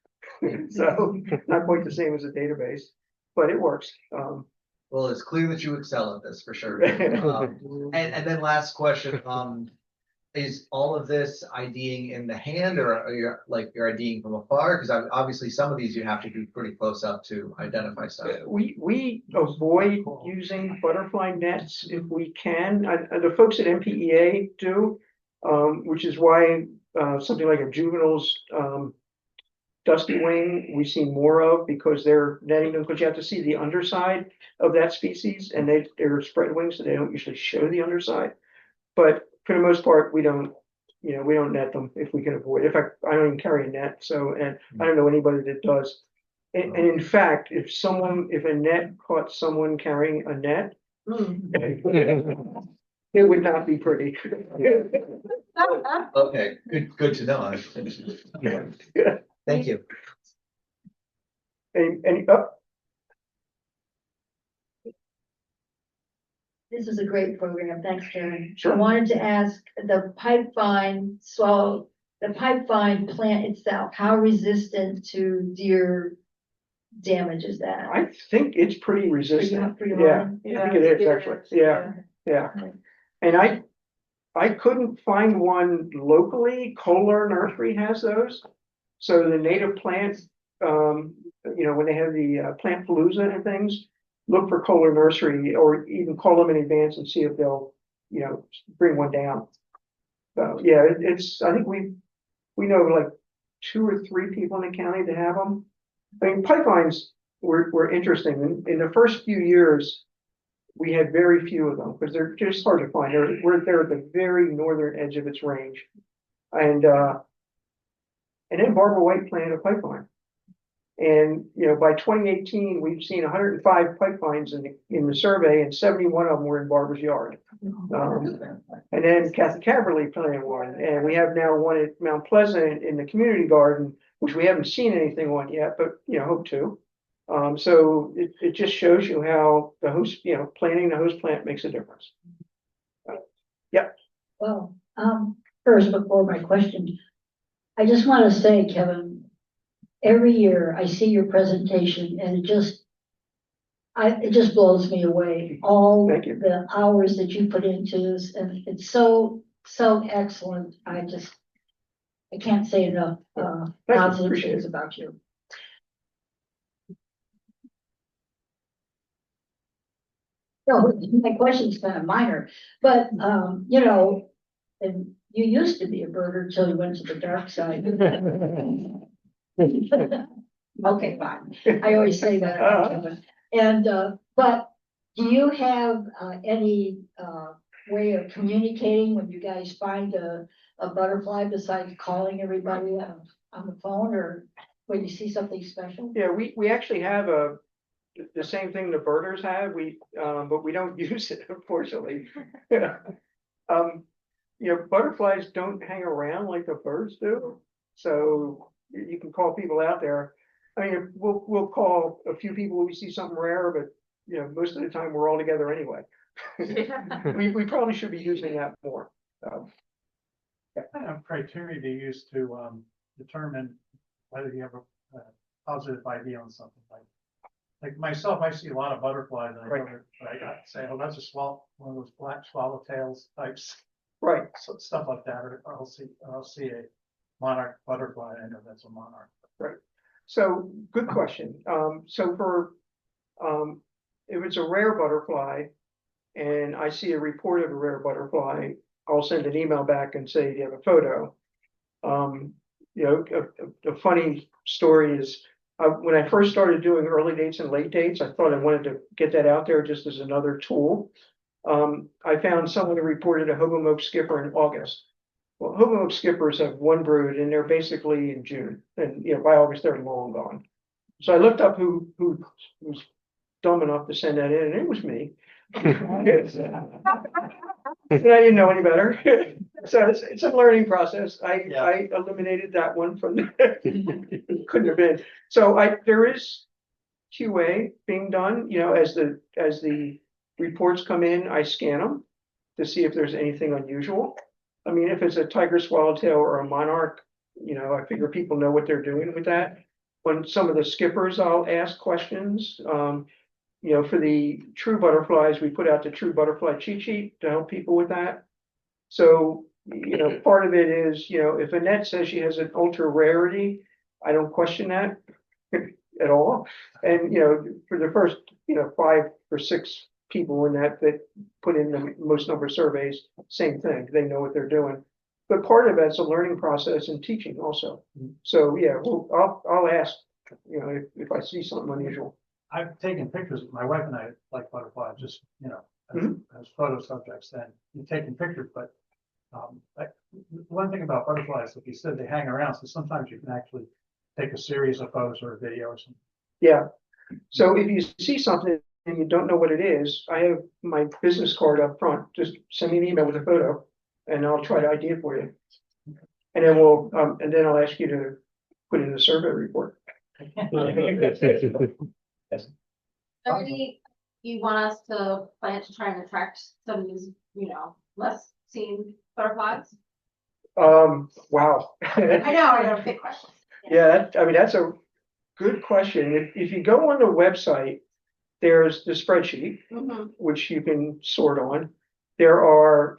So not quite the same as a database, but it works. Well, it's clear that you excel at this for sure. And then last question, is all of this IDing in the hand or are you're IDing from afar? Because obviously some of these you have to be pretty close up to identify stuff. We avoid using butterfly nets if we can. The folks at MPEA do, which is why something like a juvenile's dusty wing we see more of, because they're netting them, because you have to see the underside of that species, and they're spread wings, so they don't usually show the underside. But for the most part, we don't net them if we can avoid it. In fact, I don't even carry a net, so, and I don't know anybody that does. And in fact, if a net caught someone carrying a net, it would not be pretty. Okay, good to know. Thank you. This is a great program. Thanks, Karen. Sure. I wanted to ask the pipevine plant itself, how resistant to deer damage is that? I think it's pretty resistant. Pretty Yeah, high? I think it is actually. Yeah. And I couldn't find one locally. Kohler Nursery has those. So the native plants, when they have the plant palooza and things, look for Kohler Nursery or even call them in advance and see if they'll, bring one down. So yeah, I think we know like 2 or 3 people in the county that have them. I mean, pipelines were interesting. In the first few years, we had very few of them because they're just hard to find. They're at the very northern edge of its range. And then Barbara White planted a pipeline. And, by 2018, we've seen 105 pipelines in the survey, and 71 of them were in Barbara's yard. And then Kathy Caberly planted one, and we have now one at Mount Pleasant in the community garden, which we haven't seen anything on yet, but, hope to. So it just shows you how the host, planting the host plant makes a difference. Well, first, before my question, I just want to say, Kevin, every year I see your presentation and it just blows me away. All the hours that you put into this, and it's so excellent. I can't say enough positive things about you. So my question's kind of minor, but and you used to be a birder until you went to the dark side. Okay, fine. I always say that. And but do you have any way of communicating when you guys find a butterfly besides calling everybody on the phone, or when you see something special? Yeah, we actually have the same thing the birders have. But we don't use it, unfortunately. Butterflies don't hang around like the birds do. So you can call people out there. I mean, we'll call a few people when we see something rare, but most of the time we're all together anyway. We probably should be using that more. What kind of criteria do you use to determine whether you have a positive idea on something like myself, I see a lot of butterflies and I say, oh, that's one of those black swallowtails types, Right. so stuff like that, or I'll see a monarch butterfly. I know that's a monarch. Right. So good question. So for, if it's a rare butterfly and I see a report of a rare butterfly, I'll send an email back and say, do you have a photo? You know, a funny story is when I first started doing early dates and late dates, I thought I wanted to get that out there just as another tool. I found someone who reported a hobo-moke skipper in August. Well, hobo-moke skippers have one brood and they're basically in June, and you know, by August they're long gone. So I looked up who was dumb enough to send that in, and it was me. And I didn't know any better. So it's a learning process. I eliminated that one from couldn't have been. So there is QA being done, you know, as the reports come in, I scan them to see if there's anything unusual. I mean, if it's a tiger swallowtail or a monarch, you know, I figure people know what they're doing with that. When some of the skippers, I'll ask questions. You know, for the true butterflies, we put out the true butterfly cheat sheet to help people with that. So, you know, part of it is, you know, if Annette says she has an ultra rarity, I don't question that at all. And, you know, for the first, you know, 5 or 6 people in that put in the most number of surveys, same thing, they know what they're doing. But part of it's a learning process and teaching also. So, yeah, well, I'll ask, you know, if I see something unusual. I've taken pictures. My wife and I like butterflies, just, you know, as photo subjects. Then you're taking pictures, but one thing about butterflies, like you said, they hang around. So sometimes you can actually take a series of photos or a video or something. Yeah. So if you see something and you don't know what it is, I have my business card up front. Just send me an email with a photo, and I'll try to ID it for you. And then I'll ask you to put in a survey report. Already, you want us to plan to try and attract some of these, you know, less seen butterflies? Wow. I know, big questions. Yeah, I mean, that's a good question. If you go on the website, there's the spreadsheet, which you can sort on. There are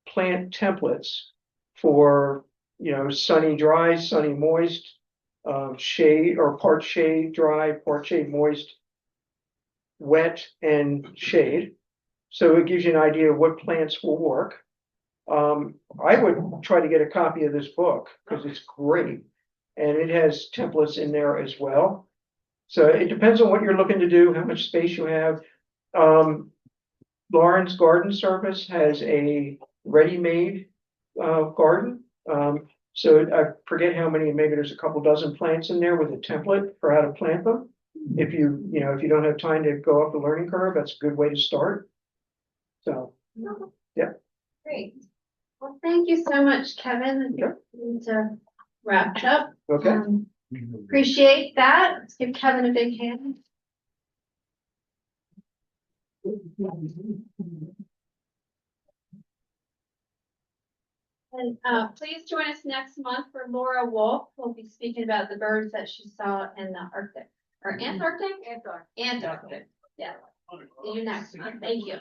plant templates for, you know, sunny, dry, sunny, moist, shade or part shade, dry, part shade, moist, wet, and shade. So it gives you an idea of what plants will work. I would try to get a copy of this book because it's great. And it has templates in there as well. So it depends on what you're looking to do, how much space you have. Lauren's Garden Service has a ready-made garden. So I forget how many, maybe there's a couple dozen plants in there with a template for how to plant them. If you don't have time to go up the learning curve, that's a good way to start. So, yeah. Great. Well, thank you so much, Kevin. Yeah. We need to wrap it up. Okay. Appreciate that. Let's give Kevin a big hand. And please join us next month for Laura Wolf. We'll be speaking about the birds that she saw in the Arctic or Antarctic. Antarctic. Yeah. See you next month. Thank you.